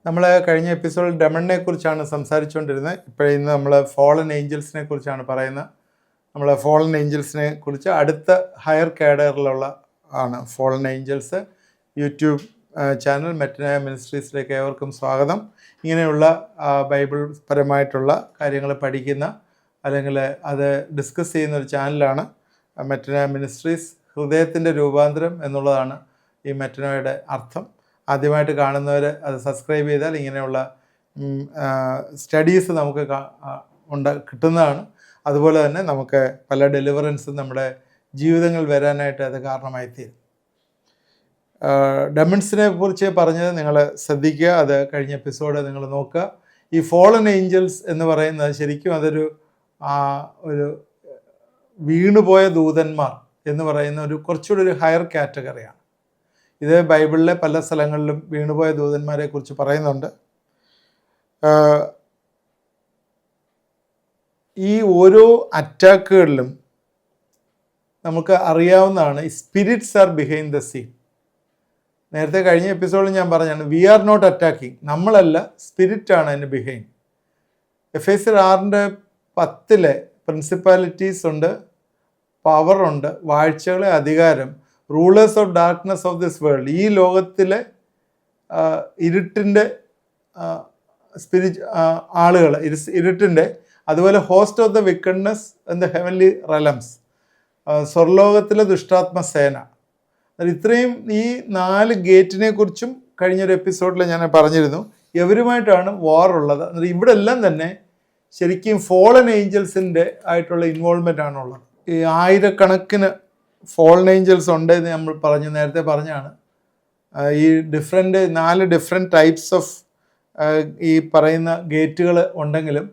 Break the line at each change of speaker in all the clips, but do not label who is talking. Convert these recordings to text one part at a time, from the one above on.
നമ്മൾ കഴിഞ്ഞ എപ്പിസോഡിൽ ഡെമണിനെ കുറിച്ചാണ് സംസാരിച്ചുകൊണ്ടിരുന്നത്. ഇന്ന് നമ്മൾ ഫോളൻ ഏഞ്ചൽസിനെ കുറിച്ചാണ് പറയുന്നത്. നമ്മൾ ഫോളൻ ഏഞ്ചൽസിനെ കുറിച്ച് അടുത്ത ഹയർ കാഡറിലുള്ള ആണ് ഫോളൻ ഏഞ്ചൽസ്. യൂട്യൂബ് ചാനൽ മെറ്റനായ മിനിസ്ട്രീസിലേക്ക് ഏവർക്കും സ്വാഗതം. ഇങ്ങനെയുള്ള ബൈബിൾ പരമായിട്ടുള്ള കാര്യങ്ങൾ പഠിക്കുന്ന അല്ലെങ്കിൽ അത് ഡിസ്കസ് ചെയ്യുന്ന ഒരു ചാനലാണ് മെറ്റനായ മിനിസ്ട്രീസ്. ഹൃദയത്തിൻ്റെ രൂപാന്തരം എന്നുള്ളതാണ് ഈ മെറ്റനോയുടെ അർത്ഥം. ആദ്യമായിട്ട് കാണുന്നവർ അത് സബ്സ്ക്രൈബ് ചെയ്താൽ ഇങ്ങനെയുള്ള സ്റ്റഡീസ് നമുക്ക് കിട്ടുന്നതാണ്. അതുപോലെ തന്നെ നമുക്ക് പല ഡെലിവറൻസും നമ്മുടെ ജീവിതങ്ങൾ വരാനായിട്ട് അത് കാരണമായി തീരും. ഡെമൺസിനെ കുറിച്ച് പറഞ്ഞത് നിങ്ങൾ ശ്രദ്ധിക്കുക, അത് കഴിഞ്ഞ എപ്പിസോഡ് നിങ്ങൾ നോക്കുക. ഈ ഫോളൻ ഏഞ്ചൽസ് എന്ന് പറയുന്നത് ശരിക്കും അതൊരു വീണുപോയ ദൂതന്മാർ എന്ന് പറയുന്ന കുറച്ചുകൂടി ഒരു ഹയർ കാറ്റഗറിയാണ്. ഇത് ബൈബിളിലെ പല സ്ഥലങ്ങളിലും വീണുപോയ ദൂതന്മാരെ കുറിച്ച് പറയുന്നുണ്ട്. ഈ ഓരോ അറ്റാക്കുകളിലും നമുക്ക് അറിയാവുന്നതാണ് spirits are behind the scene. നേരത്തെ കഴിഞ്ഞ എപ്പിസോഡിൽ ഞാൻ പറഞ്ഞാണ് വി ആർ നോട്ട് അറ്റാക്കിങ്, നമ്മളല്ല, സ്പിരിറ്റാണ് അതിന് ബിഹൈൻഡ്. എഫേസ്യർ 6:10 പ്രിൻസിപ്പാലിറ്റീസ് ഉണ്ട്, പവറുണ്ട്, വാഴ്ചകളെ, അധികാരം, rulers of darkness of this world, ഈ ലോകത്തിലെ ഇരുട്ടിൻ്റെ ആളുകൾ, ഇരുട്ടിൻ്റെ, അതുപോലെ host of the wickedness in the heavenly realms, സ്വർലോകത്തിലെ ദുഷ്ടാത്മസേന. ഇത്രയും ഈ 4 ഗേറ്റിനെ കുറിച്ചും കഴിഞ്ഞൊരു എപ്പിസോഡിൽ ഞാൻ പറഞ്ഞിരുന്നു. ഇവരുമായിട്ടാണ് വാർ ഉള്ളത്. ഇവിടെ എല്ലാം തന്നെ ശരിക്കും ഫോളൻ ഏഞ്ചൽസിൻ്റെ ആയിട്ടുള്ള ഇൻവോൾവ്മെൻ്റ് ആണുള്ളത്. ഈ ആയിരക്കണക്കിന് ഫോളൻ ഏഞ്ചൽസ് ഉണ്ട് എന്ന് നമ്മൾ നേരത്തെ പറഞ്ഞാണ്. ഈ 4 ഡിഫറെൻറ്റ് ടൈപ്സ് ഓഫ് ഈ പറയുന്ന ഗേറ്റുകൾ ഉണ്ടെങ്കിലും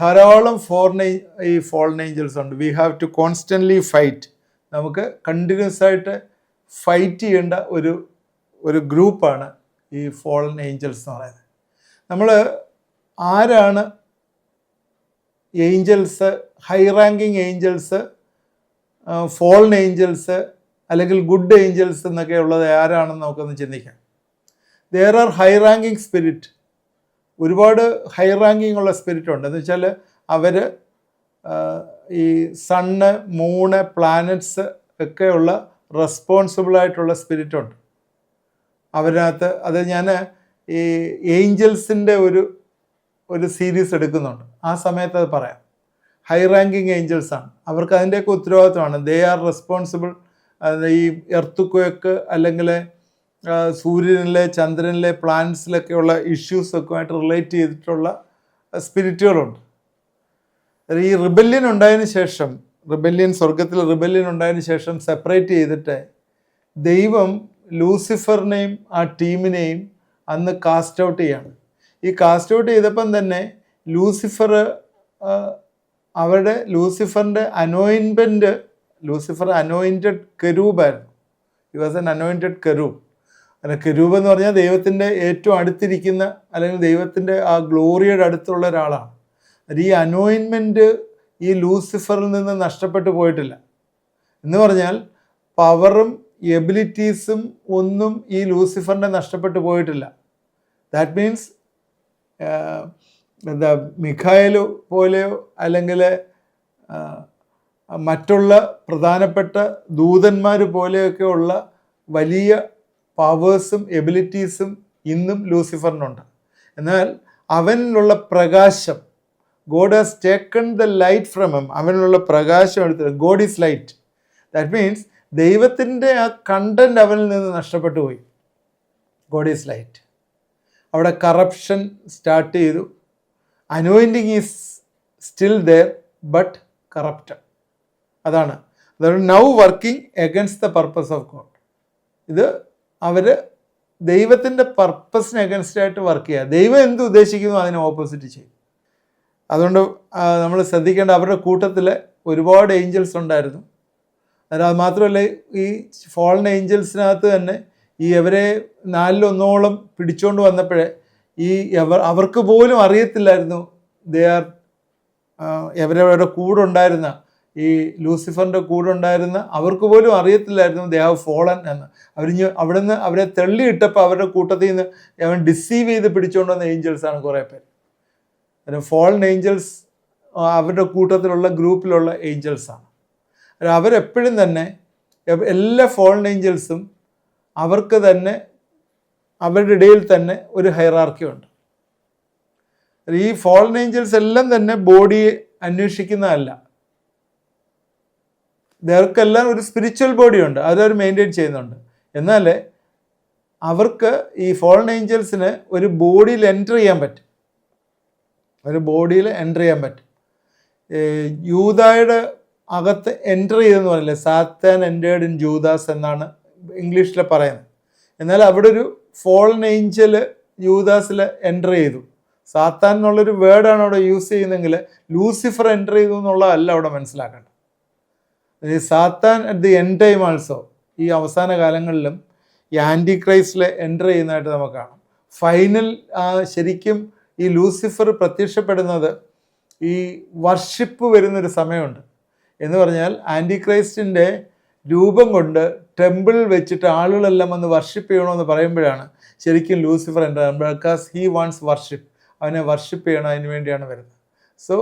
ധാരാളം ഈ ഫോളൻ ഏഞ്ചൽസ് ഉണ്ട്. We have to constantly fight. നമുക്ക് കണ്ടിന്യൂസ് ആയിട്ട് ഫൈറ്റ് ചെയ്യേണ്ട ഒരു ഗ്രൂപ്പാണ് ഈ ഫോളൻ ഏഞ്ചൽസ് എന്ന് പറയുന്നത്. നമ്മൾ ആരാണ് angels, high ranking angels, fallen angels അല്ലെങ്കിൽ ഗുഡ് ഏഞ്ചൽസ് എന്നൊക്കെ ഉള്ളത് ആരാണെന്ന് നമുക്കൊന്ന് ചിന്തിക്കാം. There are high ranking spirit. ഒരുപാട് ഹൈ റാങ്കിങ് ഉള്ള സ്പിരിറ്റ് ഉണ്ട്. എന്ന് വെച്ചാൽ അവർ ഈ സണ്ണ്, മൂണ്, പ്ലാനറ്റ്സ് ഒക്കെയുള്ള റെസ്പോൺസിബിളായിട്ടുള്ള സ്പിരിറ്റുണ്ട് അവരകത്ത്. അത് ഞാൻ ഈ ഏഞ്ചൽസിൻ്റെ ഒരു സീരീസ് എടുക്കുന്നുണ്ട്, ആ സമയത്ത് അത് പറയാം. ഹൈ റാങ്കിങ് ഏഞ്ചൽസ് ആണ്, അവർക്ക് അതിൻ്റെയൊക്കെ ഉത്തരവാദിത്വമാണ്. They are responsible. ഈ എർത്തുക്വേക്ക് അല്ലെങ്കിൽ സൂര്യനിലെ, ചന്ദ്രനിലെ, പ്ലാനറ്റ്സിലൊക്കെയുള്ള ഇഷ്യൂസൊക്കെ ആയിട്ട് റിലേറ്റ് ചെയ്തിട്ടുള്ള സ്പിരിറ്റുകളുണ്ട്. ഈ റിബല്യൻ ഉണ്ടായതിന് ശേഷം, സ്വർഗത്തിൽ റിബല്യൻ ഉണ്ടായതിന് ശേഷം സെപ്പറേറ്റ് ചെയ്തിട്ട് ദൈവം ലൂസിഫറിനെയും ആ ടീമിനെയും അന്ന് കാസ്റ്റ് ഔട്ട് ചെയ്യാണ്. ഈ കാസ്റ്റ് ഔട്ട് ചെയ്തപ്പം തന്നെ ലൂസിഫറിൻ്റെ ലൂസിഫർ അനോയിൻറ്റഡ് കെരൂബായിരുന്നു. He was an anointed cherub. Cherub എന്ന് പറഞ്ഞാൽ ദൈവത്തിൻ്റെ ഏറ്റവും അടുത്തിരിക്കുന്ന അല്ലെങ്കിൽ ദൈവത്തിൻ്റെ ആ ഗ്ലോറിയുടെ അടുത്തുള്ള ഒരാളാണ്. ഈ അനോയിൻമെൻറ്റ് ഈ ലൂസിഫറിൽ നിന്ന് നഷ്ടപ്പെട്ടു പോയിട്ടില്ല. എന്ന് പറഞ്ഞാൽ പവറും എബിലിറ്റീസും ഒന്നും ഈ ലൂസിഫറിൻ്റെ നഷ്ടപ്പെട്ടു പോയിട്ടില്ല. ദാറ്റ് മീൻസ് മിഖായേൽ പോലെയോ അല്ലെങ്കിൽ മറ്റുള്ള പ്രധാനപ്പെട്ട ദൂതന്മാർ പോലെയൊക്കെ ഉള്ള വലിയ പവേഴ്സും എബിലിറ്റീസും ഇന്നും ലൂസിഫറിനുണ്ട്. എന്നാൽ അവനിലുള്ള പ്രകാശം, God has taken the light from him. അവനിലുള്ള പ്രകാശം എടുത്ത്, God is light. That means ദൈവത്തിൻ്റെ ആ കണ്ടന്റ് അവനിൽ നിന്ന് നഷ്ടപ്പെട്ടു പോയി. God is light. അവിടെ കറപ്ഷൻ സ്റ്റാർട്ട് ചെയ്തു. Anointing is still there but corrupted. അതാണ് now working against the purpose of God. ഇത് അവർ ദൈവത്തിൻ്റെ പർപ്പസിന് എഗൻസ്റ്റായിട്ട് വർക്ക് ചെയ്യുക. ദൈവം എന്ത് ഉദ്ദേശിക്കുന്നു അതിനെ ഓപ്പോസിറ്റ് ചെയ്യും. അതുകൊണ്ട് നമ്മൾ ശ്രദ്ധിക്കേണ്ട, അവരുടെ കൂട്ടത്തിൽ ഒരുപാട് ഏഞ്ചൽസ് ഉണ്ടായിരുന്നു. അത് മാത്രമല്ല, ഈ ഫോളൻ ഏഞ്ചൽസിനകത്ത് തന്നെ അവരെ 4-1 പിടിച്ചുകൊണ്ട് വന്നപ്പോഴേ അവർക്ക് പോലും അറിയത്തില്ലായിരുന്നു അവരവരുടെ കൂടെ ഉണ്ടായിരുന്ന ഈ ലൂസിഫറിൻ്റെ കൂടെ ഉണ്ടായിരുന്ന അവർക്ക് പോലും അറിയത്തില്ലായിരുന്നു ദേ ഹാവ് ഫോളൻ എന്ന്. അവിടുന്ന് അവരെ തള്ളിയിട്ടപ്പോൾ അവരുടെ കൂട്ടത്തിൽ നിന്ന് അവൻ ഡിസീവ് ചെയ്ത് പിടിച്ചുകൊണ്ട് വന്ന ഏഞ്ചൽസാണ് കുറേ പേര്. ഫോളൻ ഏഞ്ചൽസ് അവരുടെ കൂട്ടത്തിലുള്ള ഗ്രൂപ്പിലുള്ള ഏഞ്ചൽസാണ്. അവരെപ്പോഴും തന്നെ എല്ലാ ഫോളൻ ഏഞ്ചൽസും അവർക്ക് തന്നെ അവരുടെ ഇടയിൽ തന്നെ ഒരു ഹൈറാർക്കി ഉണ്ട്. ഈ ഫോളൻ ഏഞ്ചൽസ് എല്ലാം തന്നെ ബോഡിയെ അന്വേഷിക്കുന്നതല്ല. ഇവർക്കെല്ലാം ഒരു സ്പിരിച്വൽ ബോഡിയുണ്ട്, അതവർ മെയിൻറ്റെയിൻ ചെയ്യുന്നുണ്ട്. എന്നാൽ അവർക്ക് ഈ ഫോളൻ ഏഞ്ചൽസിന് ഒരു ബോഡിയിൽ എൻ്റർ ചെയ്യാൻ പറ്റും. യൂദായുടെ അകത്ത് എൻ്റർ ചെയ്തെന്ന് പറയില്ലേ, സാത്താൻ എൻറ്റേർഡ് ഇൻ ജൂദാസ് എന്നാണ് ഇംഗ്ലീഷിൽ പറയുന്നത്. എന്നാൽ അവിടെ ഒരു ഫോളൻ ഏഞ്ചൽ യൂദാസിൽ എൻ്റർ ചെയ്തു. സാത്താൻ എന്നുള്ളൊരു വേർഡാണ് അവിടെ യൂസ് ചെയ്യുന്നതെങ്കിൽ ലൂസിഫർ എൻ്റർ ചെയ്തു എന്നുള്ളതല്ല അവിടെ മനസ്സിലാക്കേണ്ടത്. സാത്താൻ at the end time also, ഈ അവസാന കാലങ്ങളിലും ഈ ആൻറ്റി ക്രൈസ്റ്റിൽ എൻ്റർ ചെയ്യുന്നതായിട്ട് നമുക്ക് കാണാം. ഫൈനൽ ശരിക്കും ഈ ലൂസിഫർ പ്രത്യക്ഷപ്പെടുന്നത് ഈ വർഷിപ്പ് വരുന്നൊരു സമയമുണ്ട്. എന്ന് പറഞ്ഞാൽ ആൻറ്റി ക്രൈസ്റ്റിൻ്റെ രൂപം കൊണ്ട് ടെമ്പിൾ വെച്ചിട്ട് ആളുകളെല്ലാം വന്ന് വർഷിപ്പ് ചെയ്യണമെന്ന് പറയുമ്പോഴാണ് ശരിക്കും ലൂസിഫർ എൻ്റർ ചെയ്യുന്നത്. ബിക്കോസ് ഹീ വാണ്ട്സ് വർഷിപ്പ്, അവനെ വർഷിപ്പ് ചെയ്യണം, അതിന് വേണ്ടിയാണ് വരുന്നത്. സോ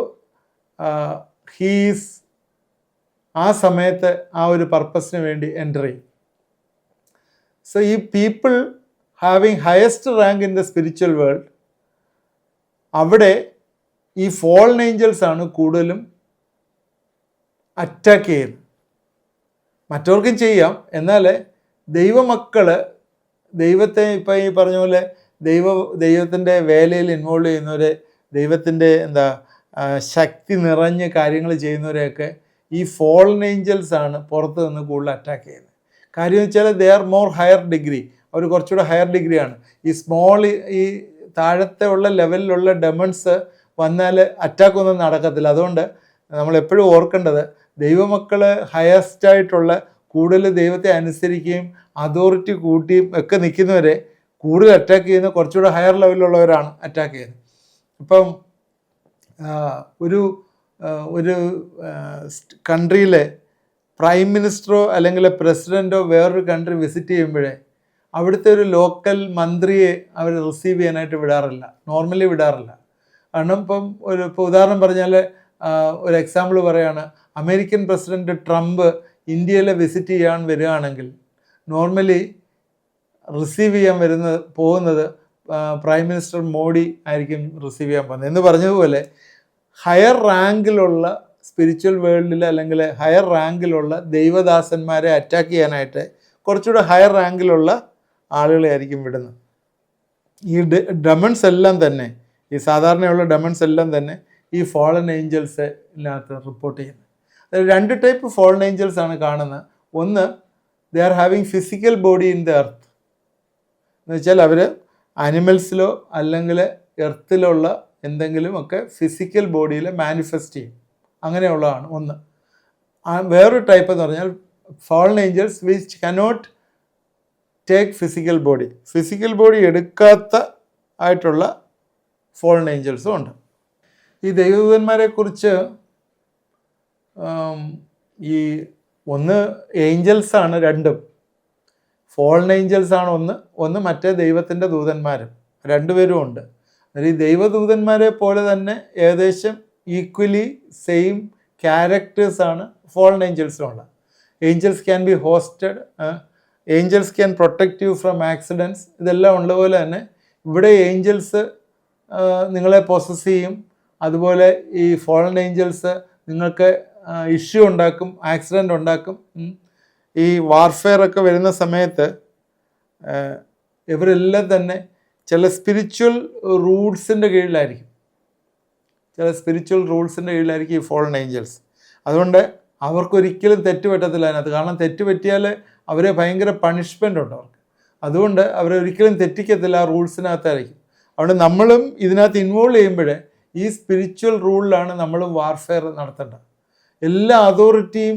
ഹീസ് ആ സമയത്ത് ആ ഒരു പർപ്പസിന് വേണ്ടി എൻ്റർ ചെയ്യും. സോ ഈ people having highest rank in the spiritual world, അവിടെ ഈ ഫോളൻ ഏഞ്ചൽസ് ആണ് കൂടുതലും അറ്റാക്ക് ചെയ്യുന്നത്. മറ്റവർക്കും ചെയ്യാം, എന്നാൽ ദൈവമക്കൾ ദൈവത്തെ ഇപ്പം ഈ പറഞ്ഞ പോലെ ദൈവത്തിൻ്റെ വേലയിൽ ഇൻവോൾവ് ചെയ്യുന്നവരെ, ദൈവത്തിൻ്റെ ശക്തി നിറഞ്ഞ കാര്യങ്ങൾ ചെയ്യുന്നവരെയൊക്കെ ഈ ഫോളൻ ഏഞ്ചൽസ് ആണ് പുറത്ത് നിന്ന് കൂടുതൽ അറ്റാക്ക് ചെയ്യുന്നത്. കാര്യം വെച്ചാൽ they are more higher degree, അവർ കുറച്ചുകൂടെ ഹയർ ഡിഗ്രിയാണ്. ഈ താഴത്തെ ഉള്ള ലെവലിലുള്ള ഡെമൺസ് വന്നാൽ അറ്റാക്കൊന്നും നടക്കത്തില്ല. അതുകൊണ്ട് നമ്മളെപ്പോഴും ഓർക്കേണ്ടത് ദൈവമക്കൾ ഹയസ്റ്റായിട്ടുള്ള കൂടുതൽ ദൈവത്തെ അനുസരിക്കുകയും അതോറിറ്റി കൂട്ടിയും ഒക്കെ നിൽക്കുന്നവരെ കൂടുതൽ അറ്റാക്ക് ചെയ്യുന്ന കുറച്ചുകൂടെ ഹയർ ലെവലിലുള്ളവരാണ് അറ്റാക്ക് ചെയ്യുന്നത്. ഇപ്പം ഒരു കൺട്രിയിലെ പ്രൈം മിനിസ്റ്ററോ അല്ലെങ്കിൽ പ്രസിഡൻറ്റോ വേറൊരു കൺട്രി വിസിറ്റ് ചെയ്യുമ്പോഴേ അവിടുത്തെ ഒരു ലോക്കൽ മന്ത്രിയെ അവർ റിസീവ് ചെയ്യാനായിട്ട് വിടാറില്ല, നോർമലി വിടാറില്ല. കാരണം ഇപ്പോൾ ഉദാഹരണം പറഞ്ഞാൽ ഒരു എക്സാമ്പിൾ പറയുകയാണ്, അമേരിക്കൻ പ്രസിഡൻറ്റ് ട്രംപ് ഇന്ത്യയിൽ വിസിറ്റ് ചെയ്യാൻ വരികയാണെങ്കിൽ നോർമലി റിസീവ് ചെയ്യാൻ പോകുന്നത് പ്രൈം മിനിസ്റ്റർ മോഡി ആയിരിക്കും റിസീവ് ചെയ്യാൻ പോകുന്നത്. എന്ന് പറഞ്ഞതുപോലെ ഹയർ റാങ്കിലുള്ള സ്പിരിച്വൽ വേൾഡിൽ അല്ലെങ്കിൽ ഹയർ റാങ്കിലുള്ള ദൈവദാസന്മാരെ അറ്റാക്ക് ചെയ്യാനായിട്ട് കുറച്ചുകൂടെ ഹയർ റാങ്കിലുള്ള ആളുകളെ ആയിരിക്കും വിടുന്നത്. ഈ ഡെമൺസ് എല്ലാം തന്നെ, ഈ സാധാരണയുള്ള ഡെമൺസ് എല്ലാം തന്നെ ഈ ഫോളൻ ഏഞ്ചൽസ് ഇതിനകത്ത് റിപ്പോർട്ട് ചെയ്യുന്നത്. അതായത് 2 ടൈപ്പ് ഫോളൻ ഏഞ്ചൽസ് ആണ് കാണുന്നത്. ഒന്ന്, they are having physical body in the earth, എന്ന് വെച്ചാൽ അവർ ആനിമൽസിലോ അല്ലെങ്കിൽ എർത്തിലുള്ള എന്തെങ്കിലുമൊക്കെ ഫിസിക്കൽ ബോഡിയിൽ മാനിഫെസ്റ്റ് ചെയ്യും, അങ്ങനെയുള്ളതാണ് ഒന്ന്. വേറൊരു ടൈപ്പ് എന്ന് പറഞ്ഞാൽ fallen angels which cannot take physical body എടുക്കാത്ത ആയിട്ടുള്ള ഫോളൻ ഏഞ്ചൽസും ഉണ്ട്. ഈ ദൈവദൂതന്മാരെ കുറിച്ച് ഈ ഒന്ന് ഏഞ്ചൽസാണ്, രണ്ടും ഫോളൻ ഏഞ്ചൽസാണ് ഒന്ന് മറ്റേ ദൈവത്തിൻ്റെ ദൂതന്മാരും, രണ്ടുപേരും ഉണ്ട്. ഈ ദൈവദൂതന്മാരെ പോലെ തന്നെ ഏകദേശം ഈക്വലി സെയിം ക്യാരക്ടേഴ്സാണ് ഫോളൻ ഏഞ്ചൽസിനുള്ളത്. Angels can be hosted, angels can protect you from accidents, ഇതെല്ലാം ഉള്ളതുപോലെ തന്നെ ഇവിടെ ഏഞ്ചൽസ് നിങ്ങളെ പൊസസ് ചെയ്യും. അതുപോലെ ഈ ഫോളൻ ഏഞ്ചൽസ് നിങ്ങൾക്ക് ഇഷ്യൂ ഉണ്ടാക്കും, ആക്സിഡൻ്റ് ഉണ്ടാക്കും. ഈ വാർഫെയർ ഒക്കെ വരുന്ന സമയത്ത് ഇവരെല്ലാം തന്നെ ചില സ്പിരിച്വൽ റൂൾസിൻ്റെ കീഴിലായിരിക്കും ഈ ഫോളൻ ഏഞ്ചൽസ്. അതുകൊണ്ട് അവർക്കൊരിക്കലും തെറ്റ് പറ്റത്തില്ല അതിനകത്ത്. കാരണം തെറ്റ് പറ്റിയാൽ അവരെ ഭയങ്കര പണിഷ്മെൻ്റ് ഉണ്ട് അവർക്ക്. അതുകൊണ്ട് അവരൊരിക്കലും തെറ്റിക്കത്തില്ല, ആ റൂൾസിനകത്തായിരിക്കും. അതുകൊണ്ട് നമ്മളും ഇതിനകത്ത് ഇൻവോൾവ് ചെയ്യുമ്പോഴേ ഈ സ്പിരിച്വൽ റൂളിലാണ് നമ്മളും വാർഫെയർ നടത്തേണ്ടത്. എല്ലാ അതോറിറ്റിയും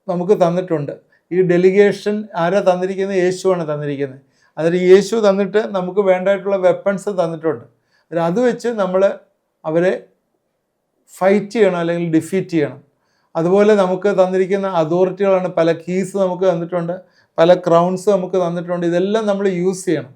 നമുക്ക് തന്നിട്ടുണ്ട്. ഈ ഡെലിഗേഷൻ ആരാ തന്നിരിക്കുന്നത്? യേശുവാണ് തന്നിരിക്കുന്നത്. അതിൽ യേശു തന്നിട്ട് നമുക്ക് വേണ്ടതായിട്ടുള്ള വെപ്പൺസ് തന്നിട്ടുണ്ട്. അത് വെച്ച് നമ്മൾ അവരെ ഫൈറ്റ് ചെയ്യണം അല്ലെങ്കിൽ ഡിഫീറ്റ് ചെയ്യണം. അതുപോലെ നമുക്ക് തന്നിരിക്കുന്ന അതോറിറ്റികളാണ്, പല കീസ് നമുക്ക് തന്നിട്ടുണ്ട്, പല ക്രൗൺസ് നമുക്ക് തന്നിട്ടുണ്ട്. ഇതെല്ലാം നമ്മൾ യൂസ് ചെയ്യണം.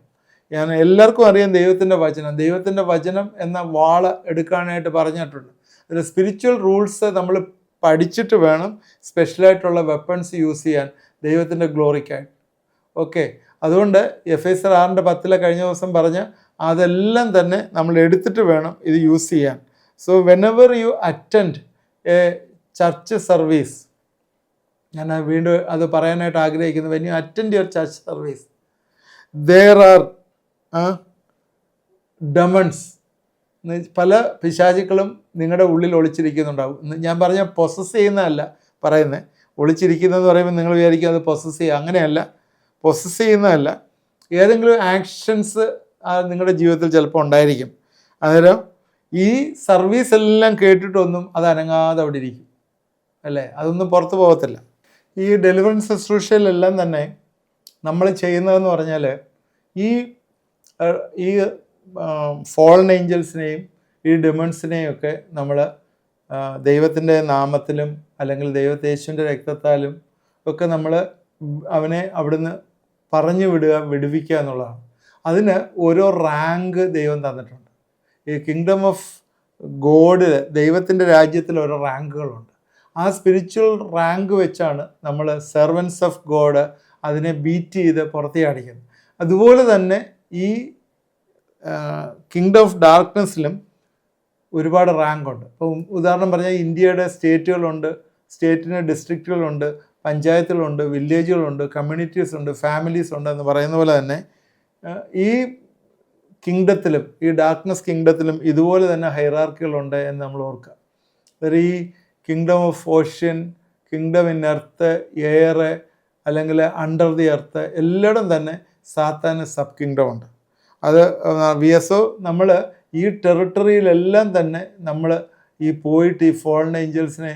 ഞാൻ എല്ലാവർക്കും അറിയാം ദൈവത്തിൻ്റെ വചനം എന്ന വാള് എടുക്കാനായിട്ട് പറഞ്ഞിട്ടുണ്ട്. അതിൽ സ്പിരിച്വൽ റൂൾസ് നമ്മൾ പഠിച്ചിട്ട് വേണം സ്പെഷ്യലായിട്ടുള്ള വെപ്പൺസ് യൂസ് ചെയ്യാൻ ദൈവത്തിൻ്റെ ഗ്ലോറിക്കായിട്ട്. ഓക്കെ, അതുകൊണ്ട് എഫേസ്യർ 6:10 കഴിഞ്ഞ ദിവസം പറഞ്ഞ അതെല്ലാം തന്നെ നമ്മൾ എടുത്തിട്ട് വേണം ഇത് യൂസ് ചെയ്യാൻ. So whenever you attend A church service, ഞാൻ വീണ്ടും അത് പറയാനായിട്ട് ആഗ്രഹിക്കുന്നു. When you attend your church service, there are demons, പല പിശാചുക്കളും നിങ്ങളുടെ ഉള്ളിൽ ഒളിച്ചിരിക്കുന്നുണ്ടാവും. ഞാൻ പറഞ്ഞ പൊസസ് ചെയ്യുന്നതല്ല പറയുന്നത്. ഒളിച്ചിരിക്കുന്നതെന്ന് പറയുമ്പോൾ നിങ്ങൾ വിചാരിക്കും അത് പൊസസ് ചെയ്യുക, അങ്ങനെയല്ല. പൊസസ് ചെയ്യുന്നതല്ല, ഏതെങ്കിലും ആക്ഷൻസ് നിങ്ങളുടെ ജീവിതത്തിൽ ചിലപ്പോൾ ഉണ്ടായിരിക്കും. അന്നേരം ഈ സർവീസ് എല്ലാം കേട്ടിട്ടൊന്നും അത് അനങ്ങാതെ അവിടെ ഇരിക്കും, അല്ലേ? അതൊന്നും പുറത്തു പോകത്തില്ല. ഈ ഡെലിവറൻസ് ശുശ്രൂഷയിലെല്ലാം തന്നെ നമ്മൾ ചെയ്യുന്നതെന്ന് പറഞ്ഞാൽ ഈ ഫോളൻ ഏഞ്ചൽസിനെയും ഈ ഡെമൺസിനെയും ഒക്കെ നമ്മൾ ദൈവത്തിൻ്റെ നാമത്തിലും അല്ലെങ്കിൽ യേശുവിൻ്റെ രക്തത്താലും ഒക്കെ നമ്മൾ അവനെ അവിടുന്ന് പറഞ്ഞു വിടുവിക്കുക എന്നുള്ളതാണ്. അതിന് ഓരോ റാങ്ക് ദൈവം തന്നിട്ടുണ്ട്. ഈ കിങ്ഡം ഓഫ് ഗോഡ്, ദൈവത്തിൻ്റെ രാജ്യത്തിൽ ഓരോ റാങ്കുകളുണ്ട്. ആ സ്പിരിച്വൽ റാങ്ക് വെച്ചാണ് നമ്മൾ സെർവൻസ് ഓഫ് ഗോഡ് അതിനെ ബീറ്റ് ചെയ്ത് പുറത്തിയാടിക്കുന്നത്. അതുപോലെ തന്നെ ഈ കിങ്ഡം ഓഫ് ഡാർക്ക്നെസ്സിലും ഒരുപാട് റാങ്കുണ്ട്. ഇപ്പം ഉദാഹരണം പറഞ്ഞാൽ ഇന്ത്യയുടെ സ്റ്റേറ്റുകളുണ്ട്, സ്റ്റേറ്റിന് ഡിസ്ട്രിക്റ്റുകളുണ്ട്, പഞ്ചായത്തുകളുണ്ട്, വില്ലേജുകളുണ്ട്, കമ്മ്യൂണിറ്റീസ് ഉണ്ട്, ഫാമിലീസ് ഉണ്ട് എന്ന് പറയുന്ന പോലെ തന്നെ ഈ കിങ്ഡത്തിലും, ഈ ഡാർക്ക്നെസ് കിങ്ഡത്തിലും ഇതുപോലെ തന്നെ ഹൈറാർക്കികളുണ്ട് എന്ന് നമ്മൾ ഓർക്കുക. അതായത് ഈ kingdom of ocean, kingdom in earth, air, അല്ലെങ്കിൽ അണ്ടർ ദി എർത്ത്, എല്ലായിടും തന്നെ സാത്താന് സബ് കിങ്ഡം ഉണ്ട്. അത് VSO നമ്മൾ ഈ ടെറിട്ടറിയിലെല്ലാം തന്നെ നമ്മൾ ഈ പോയിട്ട് ഈ ഫോളൻ ഏഞ്ചൽസിനെ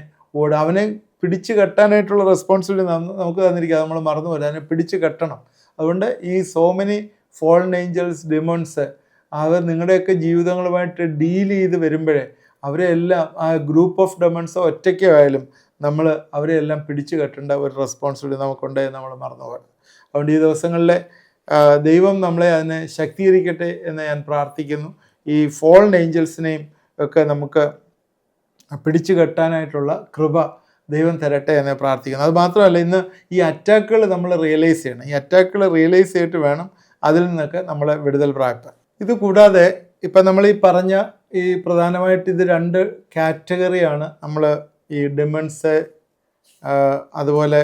അവനെ പിടിച്ച് കെട്ടാനായിട്ടുള്ള റെസ്പോൺസിബിലിറ്റി നമുക്ക് തന്നിരിക്കുക. നമ്മൾ മറന്നു പോലും, അതിനെ പിടിച്ച് കെട്ടണം. അതുകൊണ്ട് ഈ so many fallen angels, demons, അവർ നിങ്ങളുടെയൊക്കെ ജീവിതങ്ങളുമായിട്ട് ഡീൽ ചെയ്ത് വരുമ്പോഴേ അവരെ എല്ലാം, ആ ഗ്രൂപ്പ് ഓഫ് ഡെമൺസോ ഒറ്റയ്ക്കോ ആയാലും നമ്മൾ അവരെ എല്ലാം പിടിച്ചു കെട്ടേണ്ട ഒരു റെസ്പോൺസിബിലിറ്റി നമുക്കുണ്ട്, നമ്മൾ മറന്നു പോകണം. അതുകൊണ്ട് ഈ ദിവസങ്ങളിലെ ദൈവം നമ്മളെ അതിനെ ശക്തീകരിക്കട്ടെ എന്ന് ഞാൻ പ്രാർത്ഥിക്കുന്നു. ഈ ഫോളൻ ഏഞ്ചൽസിനെയും ഒക്കെ നമുക്ക് പിടിച്ചു കെട്ടാനായിട്ടുള്ള കൃപ ദൈവം തരട്ടെ എന്ന് പ്രാർത്ഥിക്കുന്നു. അത് മാത്രമല്ല, ഇന്ന് ഈ അറ്റാക്കുകൾ നമ്മൾ റിയലൈസ് ചെയ്യണം. ഈ അറ്റാക്കുകൾ റിയലൈസ് ചെയ്തിട്ട് വേണം അതിൽ നിന്നൊക്കെ നമ്മളെ വിടുതൽ പ്രാപിക്കാൻ. ഇത് കൂടാതെ ഇപ്പം നമ്മൾ ഈ പറഞ്ഞ ഈ പ്രധാനമായിട്ട് ഇത് 2 കാറ്റഗറിയാണ് നമ്മൾ ഈ ഡെമൺസ്, അതുപോലെ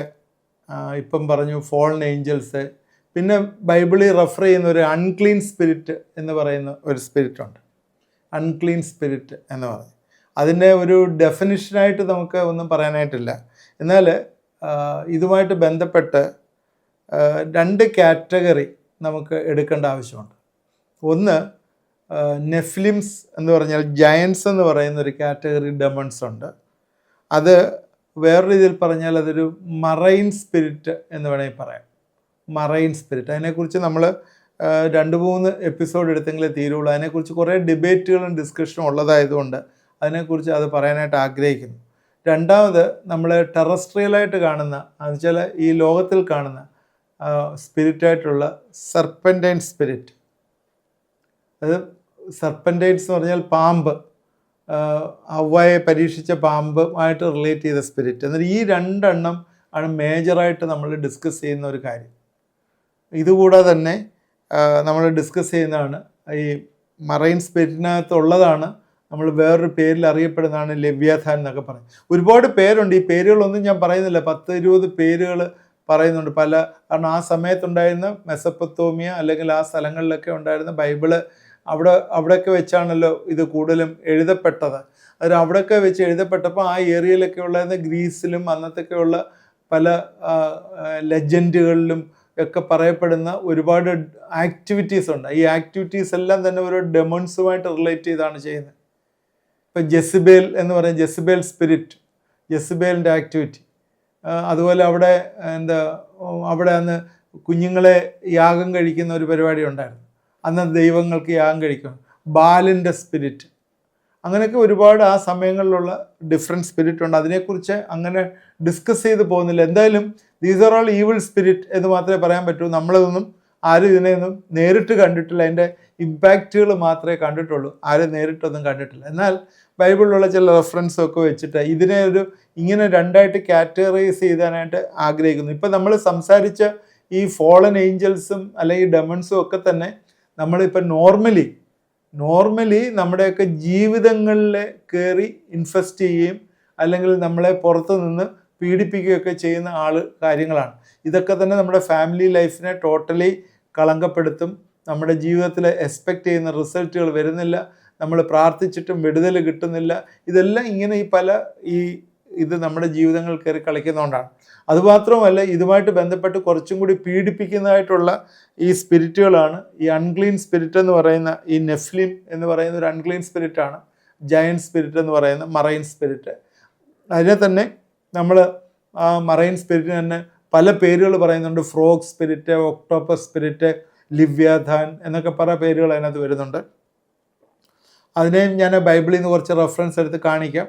ഇപ്പം പറഞ്ഞു ഫോളൻ ഏഞ്ചൽസ്. പിന്നെ ബൈബിളിൽ റെഫർ ചെയ്യുന്ന ഒരു അൺക്ലീൻ സ്പിരിറ്റ് എന്ന് പറയുന്ന ഒരു സ്പിരിറ്റുണ്ട്. അൺക്ലീൻ സ്പിരിറ്റ് എന്ന് പറയും. അതിൻ്റെ ഒരു ഡെഫിനിഷനായിട്ട് നമുക്ക് ഒന്നും പറയാനായിട്ടില്ല. എന്നാൽ ഇതുമായിട്ട് ബന്ധപ്പെട്ട് 2 കാറ്റഗറി നമുക്ക് എടുക്കേണ്ട ആവശ്യമുണ്ട്. ഒന്ന്, നെഫ്ലിംസ് എന്ന് പറഞ്ഞാൽ ജയൻസ് എന്ന് പറയുന്ന ഒരു കാറ്റഗറി ഡെമൺസ് ഉണ്ട്. അത് വേറൊരു രീതിയിൽ പറഞ്ഞാൽ അതൊരു മറൈൻ സ്പിരിറ്റ് എന്ന് വേണമെങ്കിൽ പറയാം. മറൈൻ സ്പിരിറ്റ്, അതിനെക്കുറിച്ച് നമ്മൾ 2-3 എപ്പിസോഡ് എടുത്തെങ്കിലേ തീരുള്ളൂ. അതിനെക്കുറിച്ച് കുറേ ഡിബേറ്റുകളും ഡിസ്കഷനും ഉള്ളതായതുകൊണ്ട് അതിനെക്കുറിച്ച് അത് പറയാനായിട്ട് ആഗ്രഹിക്കുന്നു. രണ്ടാമത്, നമ്മൾ ടെറസ്ട്രിയലായിട്ട് കാണുന്ന, എന്നുവെച്ചാൽ ഈ ലോകത്തിൽ കാണുന്ന സ്പിരിറ്റായിട്ടുള്ള സർപ്പൻറ്റൈൻ സ്പിരിറ്റ്. അത് സർപ്പൻറ്റൈൻസ് എന്ന് പറഞ്ഞാൽ പാമ്പ്, ഹവ്വയെ പരീക്ഷിച്ച പാമ്പുമായിട്ട് റിലേറ്റ് ചെയ്ത സ്പിരിറ്റ്. എന്നിട്ട് ഈ 2 എണ്ണം ആണ് മേജറായിട്ട് നമ്മൾ ഡിസ്കസ് ചെയ്യുന്ന ഒരു കാര്യം. ഇതുകൂടാതെ തന്നെ നമ്മൾ ഡിസ്കസ് ചെയ്യുന്നതാണ് ഈ മറൈൻ സ്പിരിറ്റിനകത്തുള്ളതാണ് നമ്മൾ വേറൊരു പേരിൽ അറിയപ്പെടുന്നതാണ് ലെവ്യാഥാൻ എന്നൊക്കെ പറയും. ഒരുപാട് പേരുണ്ട്. ഈ പേരുകളൊന്നും ഞാൻ പറയുന്നില്ല, 10-20 പേരുകൾ പറയുന്നുണ്ട്. കാരണം ആ സമയത്തുണ്ടായിരുന്ന മെസപ്പൊത്തോമിയ അല്ലെങ്കിൽ ആ സ്ഥലങ്ങളിലൊക്കെ ഉണ്ടായിരുന്ന ബൈബിള് അവിടെയൊക്കെ വെച്ചാണല്ലോ ഇത് കൂടുതലും എഴുതപ്പെട്ടത്. അത് അവിടെയൊക്കെ വെച്ച് എഴുതപ്പെട്ടപ്പോൾ ആ ഏരിയയിലൊക്കെ ഉള്ള ഗ്രീസിലും അന്നത്തൊക്കെയുള്ള പല ലെജൻഡുകളിലും ഒക്കെ പറയപ്പെടുന്ന ഒരുപാട് ആക്ടിവിറ്റീസ് ഉണ്ട്. ഈ ആക്ടിവിറ്റീസ് എല്ലാം തന്നെ ഓരോ ഡെമൺസുമായിട്ട് റിലേറ്റ് ചെയ്താണ് ചെയ്യുന്നത്. ഇപ്പം ജെസിബേൽ എന്ന് പറയുന്ന ജെസിബേൽ സ്പിരിറ്റ്, ജെസിബേലിൻ്റെ ആക്ടിവിറ്റി. അതുപോലെ അവിടെ അന്ന് കുഞ്ഞുങ്ങളെ യാഗം കഴിക്കുന്ന ഒരു പരിപാടി ഉണ്ടായിരുന്നു. അന്ന് ദൈവങ്ങൾക്ക് യാഗം കഴിക്കണം. ബാലിൻ്റെ സ്പിരിറ്റ്, അങ്ങനെയൊക്കെ ഒരുപാട് ആ സമയങ്ങളിലുള്ള ഡിഫറെൻറ്റ് സ്പിരിറ്റ് ഉണ്ട്. അതിനെക്കുറിച്ച് അങ്ങനെ ഡിസ്കസ് ചെയ്ത് പോകുന്നില്ല. എന്തായാലും these are all evil spirit എന്ന് മാത്രമേ പറയാൻ പറ്റൂ. നമ്മളിതൊന്നും ആരും ഇതിനെയൊന്നും നേരിട്ട് കണ്ടിട്ടില്ല. അതിൻ്റെ ഇമ്പാക്റ്റുകൾ മാത്രമേ കണ്ടിട്ടുള്ളൂ. ആരും നേരിട്ടൊന്നും കണ്ടിട്ടില്ല. എന്നാൽ ബൈബിളിലുള്ള ചില റെഫറൻസൊക്കെ വെച്ചിട്ട് ഇതിനെ ഇങ്ങനെ രണ്ടായിട്ട് കാറ്റഗറൈസ് ചെയ്യാനായിട്ട് ആഗ്രഹിക്കുന്നു. ഇപ്പം നമ്മൾ സംസാരിച്ച ഈ ഫോളൻ ഏഞ്ചൽസും അല്ലെങ്കിൽ ഡെമൺസും ഒക്കെ തന്നെ നമ്മളിപ്പോൾ നോർമലി നമ്മുടെയൊക്കെ ജീവിതങ്ങളിൽ കയറി ഇൻഫെസ്റ്റ് ചെയ്യുകയും അല്ലെങ്കിൽ നമ്മളെ പുറത്തു നിന്ന് പീഡിപ്പിക്കുകയൊക്കെ ചെയ്യുന്ന കാര്യങ്ങളാണ്. ഇതൊക്കെ തന്നെ നമ്മുടെ ഫാമിലി ലൈഫിനെ ടോട്ടലി കളങ്കപ്പെടുത്തും. നമ്മുടെ ജീവിതത്തിൽ എക്സ്പെക്റ്റ് ചെയ്യുന്ന റിസൾട്ടുകൾ വരുന്നില്ല. നമ്മൾ പ്രാർത്ഥിച്ചിട്ടും വിടുതൽ കിട്ടുന്നില്ല. ഇതെല്ലാം ഇങ്ങനെ ഇത് നമ്മുടെ ജീവിതങ്ങൾ കയറി കളിക്കുന്നതുകൊണ്ടാണ്. അതുമാത്രമല്ല, ഇതുമായിട്ട് ബന്ധപ്പെട്ട് കുറച്ചും കൂടി പീഡിപ്പിക്കുന്നതായിട്ടുള്ള ഈ സ്പിരിറ്റുകളാണ് ഈ അൺക്ലീൻ സ്പിരിറ്റ് എന്ന് പറയുന്ന ഈ നെഫ്ലിം എന്ന് പറയുന്ന ഒരു അൺക്ലീൻ സ്പിരിറ്റാണ്. ജയൻറ്റ് സ്പിരിറ്റ് എന്ന് പറയുന്ന മറൈൻ സ്പിരിറ്റ്. അതിനെ തന്നെ നമ്മൾ ആ മറൈൻ സ്പിരിറ്റിന് തന്നെ പല പേരുകൾ പറയുന്നുണ്ട്. ഫ്രോഗ് സ്പിരിറ്റ്, ഒക്ടോപ്പസ് സ്പിരിറ്റ്, ലിവ്യാഥാൻ എന്നൊക്കെ പല പേരുകൾ അതിനകത്ത് വരുന്നുണ്ട്. അതിനെയും ഞാൻ ബൈബിളിൽ നിന്ന് കുറച്ച് റെഫറൻസ് എടുത്ത് കാണിക്കാം.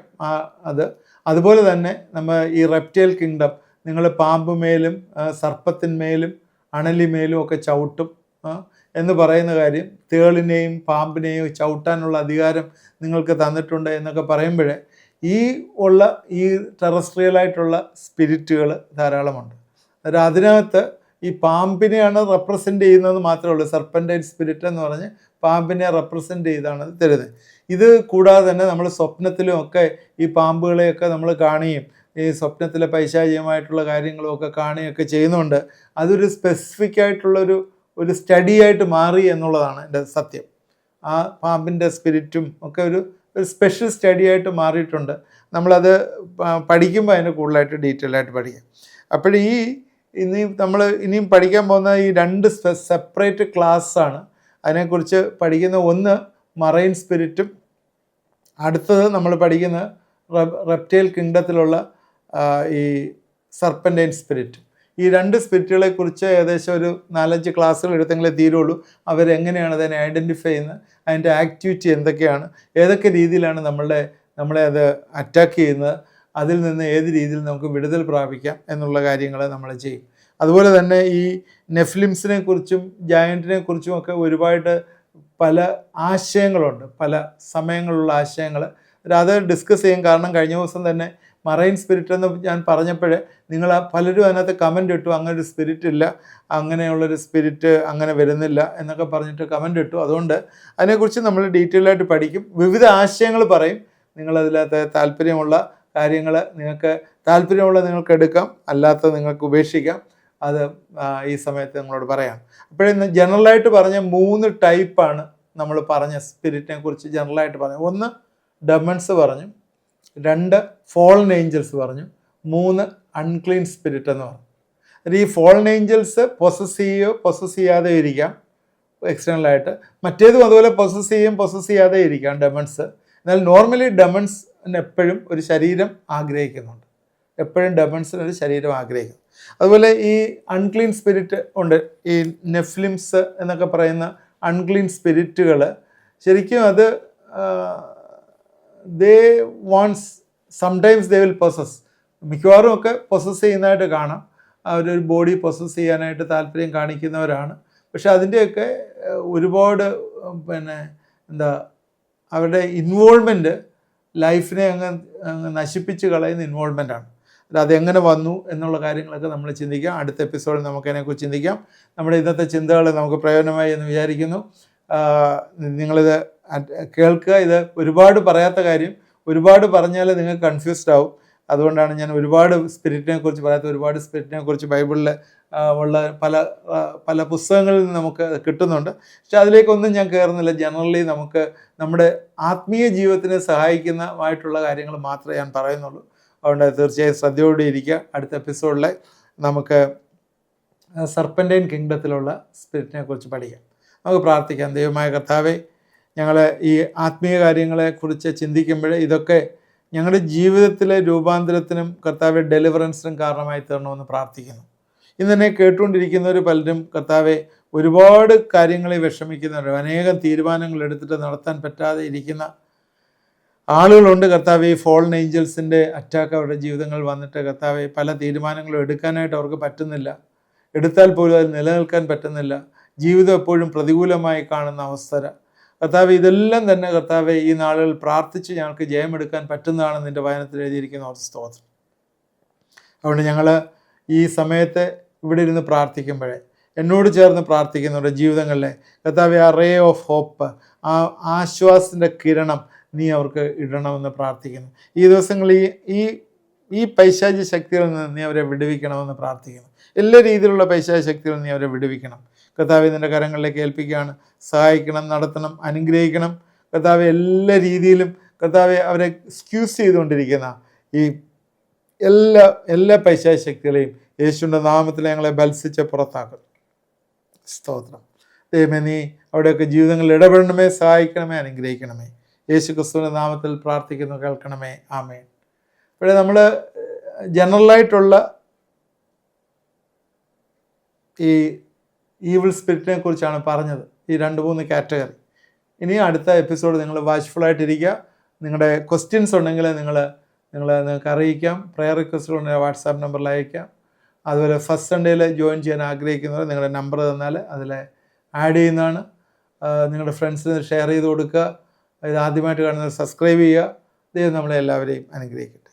അതുപോലെ തന്നെ നമ്മൾ ഈ റെപ്റ്റൈൽ കിങ്ഡം, നിങ്ങൾ പാമ്പുമേലും സർപ്പത്തിന്മേലും അണലിമേലും ഒക്കെ ചവിട്ടും എന്ന് പറയുന്ന കാര്യം, തേളിനെയും പാമ്പിനെയും ചവിട്ടാനുള്ള അധികാരം നിങ്ങൾക്ക് തന്നിട്ടുണ്ട് എന്നൊക്കെ പറയുമ്പോഴേ ഈ ടെറസ്ട്രിയലായിട്ടുള്ള സ്പിരിറ്റുകൾ ധാരാളമുണ്ട്. അതിനകത്ത് ഈ പാമ്പിനെയാണ് റെപ്രസെൻ്റ് ചെയ്യുന്നത് മാത്രമേ ഉള്ളൂ. സർപ്പൻ്റൈൻ സ്പിരിറ്റ് എന്ന് പറഞ്ഞ് പാമ്പിനെ റെപ്രസെൻ്റ് ചെയ്താണ് തരുന്നത്. ഇത് കൂടാതെ തന്നെ നമ്മൾ സ്വപ്നത്തിലും ഒക്കെ ഈ പാമ്പുകളെയൊക്കെ നമ്മൾ കാണുകയും ഈ സ്വപ്നത്തിലെ പൈശാചികമായിട്ടുള്ള കാര്യങ്ങളുമൊക്കെ കാണുകയൊക്കെ ചെയ്യുന്നുണ്ട്. അതൊരു സ്പെസിഫിക് ആയിട്ടുള്ളൊരു സ്റ്റഡി ആയിട്ട് മാറി എന്നുള്ളതാണ് എൻ്റെ സത്യം. ആ പാമ്പിൻ്റെ സ്പിരിറ്റും ഒക്കെ ഒരു സ്പെഷ്യൽ സ്റ്റഡി ആയിട്ട് മാറിയിട്ടുണ്ട്. നമ്മളത് പഠിക്കുമ്പോൾ അതിന് കൂടുതലായിട്ട് ഡീറ്റെയിൽ ആയിട്ട് പഠിക്കാം. അപ്പോൾ ഇനിയും പഠിക്കാൻ പോകുന്ന ഈ 2 സെപ്പറേറ്റ് ക്ലാസ്സാണ്. അതിനെക്കുറിച്ച് പഠിക്കുന്ന ഒന്ന് മറൈൻ സ്പിരിറ്റും, അടുത്തത് നമ്മൾ പഠിക്കുന്ന റെപ്റ്റൈൽ കിങ്ഡത്തിലുള്ള ഈ സർപ്പൻ്റൈൻ സ്പിരിറ്റും. ഈ 2 സ്പിരിറ്റുകളെ കുറിച്ച് ഏകദേശം ഒരു 4-5 ക്ലാസ്സുകൾ എടുത്തെങ്കിലേ തീരുള്ളൂ. അവരെങ്ങനെയാണ് അതിനെ ഐഡൻറ്റിഫൈ ചെയ്യുന്നത്, അതിൻ്റെ ആക്ടിവിറ്റി എന്തൊക്കെയാണ്, ഏതൊക്കെ രീതിയിലാണ് നമ്മളെ അത് അറ്റാക്ക് ചെയ്യുന്നത്, അതിൽ നിന്ന് ഏത് രീതിയിൽ നമുക്ക് വിടുതൽ പ്രാപിക്കാം എന്നുള്ള കാര്യങ്ങൾ നമ്മൾ ചെയ്യും. അതുപോലെ തന്നെ ഈ നെഫ്ലിംസിനെ കുറിച്ചും ജയൻറ്റിനെ കുറിച്ചും ഒക്കെ ഒരുപാട് പല ആശയങ്ങളുണ്ട്, പല സമയങ്ങളുള്ള ആശയങ്ങൾ. അത് ഡിസ്കസ് ചെയ്യും. കാരണം കഴിഞ്ഞ ദിവസം തന്നെ മറൈൻ സ്പിരിറ്റ് എന്ന് ഞാൻ പറഞ്ഞപ്പോൾ നിങ്ങൾ പലരും അതിനകത്ത് കമൻ്റ് ഇട്ടു, അങ്ങനൊരു സ്പിരിറ്റ് ഇല്ല, അങ്ങനെയുള്ളൊരു സ്പിരിറ്റ് അങ്ങനെ വരുന്നില്ല എന്നൊക്കെ പറഞ്ഞിട്ട് കമൻ്റ് ഇട്ടു. അതുകൊണ്ട് അതിനെക്കുറിച്ച് നമ്മൾ ഡീറ്റെയിൽ ആയിട്ട് പഠിക്കും. വിവിധ ആശയങ്ങൾ പറയും. നിങ്ങളതിനകത്ത് താല്പര്യമുള്ള കാര്യങ്ങൾ നിങ്ങൾക്ക് എടുക്കാം, അല്ലാത്തത് നിങ്ങൾക്ക് ഉപേക്ഷിക്കാം. അത് ഈ സമയത്ത് നിങ്ങളോട് പറയാം. അപ്പോഴിന്ന് ജനറലായിട്ട് പറഞ്ഞ 3 ടൈപ്പാണ് നമ്മൾ പറഞ്ഞ സ്പിരിറ്റിനെ കുറിച്ച് ജനറലായിട്ട് പറഞ്ഞു. 1 ഡെമൺസ് പറഞ്ഞു, 2 ഫോളൻ ഏഞ്ചൽസ് പറഞ്ഞു, 3 അൺക്ലീൻ സ്പിരിറ്റ് എന്ന് പറഞ്ഞു. ഈ ഫോളൻ ഏഞ്ചൽസ് പൊസസ് ചെയ്യാതെ ഇരിക്കാം എക്സ്റ്റേണലായിട്ട്. മറ്റേതും അതുപോലെ പൊസസ് ചെയ്യാതെ ഇരിക്കാം ഡെമൺസ്. എന്നാൽ നോർമലി ഡെമൺസിന് എപ്പോഴും ഒരു ശരീരം ആഗ്രഹിക്കുന്നുണ്ട്. ഡെമൺസിന് ശരീരം ആഗ്രഹിക്കുന്നു. അതുപോലെ ഈ അൺക്ലീൻ സ്പിരിറ്റ് ഉണ്ട്. ഈ നെഫ്ലിംസ് എന്നൊക്കെ പറയുന്ന അൺക്ലീൻ സ്പിരിറ്റുകൾ ശരിക്കും അത് സംടൈംസ് ദേ വിൽ പൊസസ്. മിക്കവാറും ഒക്കെ പൊസസ് ചെയ്യുന്നതായിട്ട് കാണാം. അവരൊരു ബോഡി പൊസസ് ചെയ്യാനായിട്ട് താല്പര്യം കാണിക്കുന്നവരാണ്. പക്ഷെ അതിൻ്റെയൊക്കെ ഒരുപാട് അവരുടെ ഇൻവോൾവ്മെൻറ്റ് ലൈഫിനെ അങ്ങ് നശിപ്പിച്ച് കളയുന്ന ഇൻവോൾവ്മെൻറ്റാണ്. അതെങ്ങനെ വന്നു എന്നുള്ള കാര്യങ്ങളൊക്കെ നമ്മൾ ചിന്തിക്കാം. അടുത്ത എപ്പിസോഡിൽ നമുക്കതിനെക്കുറിച്ച് ചിന്തിക്കാം. നമ്മുടെ ഇന്നത്തെ ചിന്തകൾ നമുക്ക് പ്രയോജനമായി എന്ന് വിചാരിക്കുന്നു. നിങ്ങളിത് കേൾക്കുക. ഇത് ഒരുപാട് പറയാത്ത കാര്യം, ഒരുപാട് പറഞ്ഞാൽ നിങ്ങൾക്ക് കൺഫ്യൂസ്ഡ് ആവും. അതുകൊണ്ടാണ് ഞാൻ ഒരുപാട് സ്പിരിറ്റിനെ കുറിച്ച് ബൈബിളിൽ ഉള്ള പല പുസ്തകങ്ങളിൽ നിന്ന് നമുക്ക് കിട്ടുന്നുണ്ട്. പക്ഷെ അതിലേക്കൊന്നും ഞാൻ കയറുന്നില്ല. ജനറലി നമുക്ക് നമ്മുടെ ആത്മീയ ജീവിതത്തിനെ സഹായിക്കുന്നതായിട്ടുള്ള കാര്യങ്ങൾ മാത്രമേ ഞാൻ പറയുന്നുള്ളൂ. അതുകൊണ്ട് തീർച്ചയായും ശ്രദ്ധയോടെ ഇരിക്കുക. അടുത്ത എപ്പിസോഡിൽ നമുക്ക് സർപ്പൻ്റൈൻ കിങ്ഡത്തിലുള്ള സ്പിരിറ്റിനെ കുറിച്ച് പഠിക്കാം. നമുക്ക് പ്രാർത്ഥിക്കാം. ദൈവമായ കർത്താവേ, ഞങ്ങൾ ഈ ആത്മീയ കാര്യങ്ങളെക്കുറിച്ച് ചിന്തിക്കുമ്പോൾ ഇതൊക്കെ ഞങ്ങളുടെ ജീവിതത്തിലെ രൂപാന്തരത്തിനും കർത്താവെ ഡെലിവറൻസിനും കാരണമായി തീരണമെന്ന് പ്രാർത്ഥിക്കുന്നു. ഇന്നെ കേട്ടുകൊണ്ടിരിക്കുന്നവർ പലരും കർത്താവെ ഒരുപാട് കാര്യങ്ങളിൽ വിഷമിക്കുന്നവർ, അനേകം തീരുമാനങ്ങൾ എടുത്തിട്ട് നടത്താൻ പറ്റാതെ ഇരിക്കുന്ന ആളുകളുണ്ട് കർത്താവെ ഈ ഫോൾൻ ഏഞ്ചൽസിൻ്റെ അറ്റാക്ക് അവരുടെ ജീവിതങ്ങൾ വന്നിട്ട് കർത്താവെ പല തീരുമാനങ്ങളും എടുക്കാനായിട്ട് അവർക്ക് പറ്റുന്നില്ല, എടുത്താൽ പോലും അത് നിലനിൽക്കാൻ പറ്റുന്നില്ല, ജീവിതം എപ്പോഴും പ്രതികൂലമായി കാണുന്ന അവസ്ഥ. കർത്താവെ ഇതെല്ലാം തന്നെ കർത്താവെ ഈ നാളുകൾ പ്രാർത്ഥിച്ച് ഞങ്ങൾക്ക് ജയമെടുക്കാൻ പറ്റുന്നതാണ് നിൻ്റെ വചനത്തിൽ എഴുതിയിരിക്കുന്ന ഒരു സ്തോത്രം. അതുകൊണ്ട് ഞങ്ങൾ ഈ സമയത്ത് ഇവിടെ ഇരുന്ന് പ്രാർത്ഥിക്കുമ്പോഴേ എന്നോട് ചേർന്ന് പ്രാർത്ഥിക്കുന്നവരുടെ ജീവിതങ്ങളിലെ കർത്താവെ ആ റേ ഓഫ് ഹോപ്പ്, ആ ആശ്വാസത്തിൻ്റെ കിരണം നീ അവർക്ക് ഇടണമെന്ന് പ്രാർത്ഥിക്കുന്നു. ഈ ദിവസങ്ങളിൽ ഈ പൈശാചി ശക്തികളിൽ നിന്ന് നീ അവരെ വിടുവിക്കണമെന്ന് പ്രാർത്ഥിക്കുന്നു. എല്ലാ രീതിയിലുള്ള പൈശാചി ശക്തികളിൽ നീ അവരെ വിടുവിക്കണം. കർത്താവെ നിൻ്റെ കരങ്ങളിലേക്ക് ഏൽപ്പിക്കുകയാണ്. സഹായിക്കണം, നടത്തണം, അനുഗ്രഹിക്കണം. കർത്താവെ എല്ലാ രീതിയിലും കർത്താവെ അവരെ എക്സ്ക്യൂസ് ചെയ്തുകൊണ്ടിരിക്കുന്ന ഈ എല്ലാ പൈശാചി ശക്തികളെയും യേശുവിൻ്റെ നാമത്തിൽ ഞങ്ങളെ ബത്സിച്ച് പുറത്താക്കും. സ്തോത്രം. ദൈവമേ നീ അവിടെയൊക്കെ ജീവിതങ്ങളിൽ ഇടപെടണമേ, സഹായിക്കണമേ, അനുഗ്രഹിക്കണമേ. യേശു ക്രിസ്തുവിൻ്റെ നാമത്തിൽ പ്രാർത്ഥിക്കുന്നു, കേൾക്കണമേ. ആമേൻ. ഇവിടെ നമ്മൾ ജനറലായിട്ടുള്ള ഈ ഈവിൾ സ്പിരിറ്റിനെ കുറിച്ചാണ് പറഞ്ഞത്, ഈ 2-3 കാറ്റഗറി. ഇനി അടുത്ത എപ്പിസോഡ് നിങ്ങൾ വാച്ച്ഫുള്ളായിട്ടിരിക്കുക. നിങ്ങളുടെ ക്വസ്റ്റ്യൻസ് ഉണ്ടെങ്കിൽ നിങ്ങൾക്ക് അറിയിക്കാം. പ്രെയർ റിക്വസ്റ്റ് ഉണ്ടെങ്കിൽ വാട്സാപ്പ് നമ്പറിൽ അയക്കാം. അതുപോലെ ഫസ്റ്റ് സൺഡേയിൽ ജോയിൻ ചെയ്യാൻ ആഗ്രഹിക്കുന്നവർ നിങ്ങളുടെ നമ്പർ തന്നാൽ അതിൽ ആഡ് ചെയ്യുന്നതാണ്. നിങ്ങളുടെ ഫ്രണ്ട്സിന് ഷെയർ ചെയ്ത് കൊടുക്കുക. ഇത് ആദ്യമായിട്ട് കാണുന്നവർ സബ്സ്ക്രൈബ് ചെയ്യുക. ദൈവം നമ്മളെ എല്ലാവരെയും അനുഗ്രഹിക്കട്ടെ.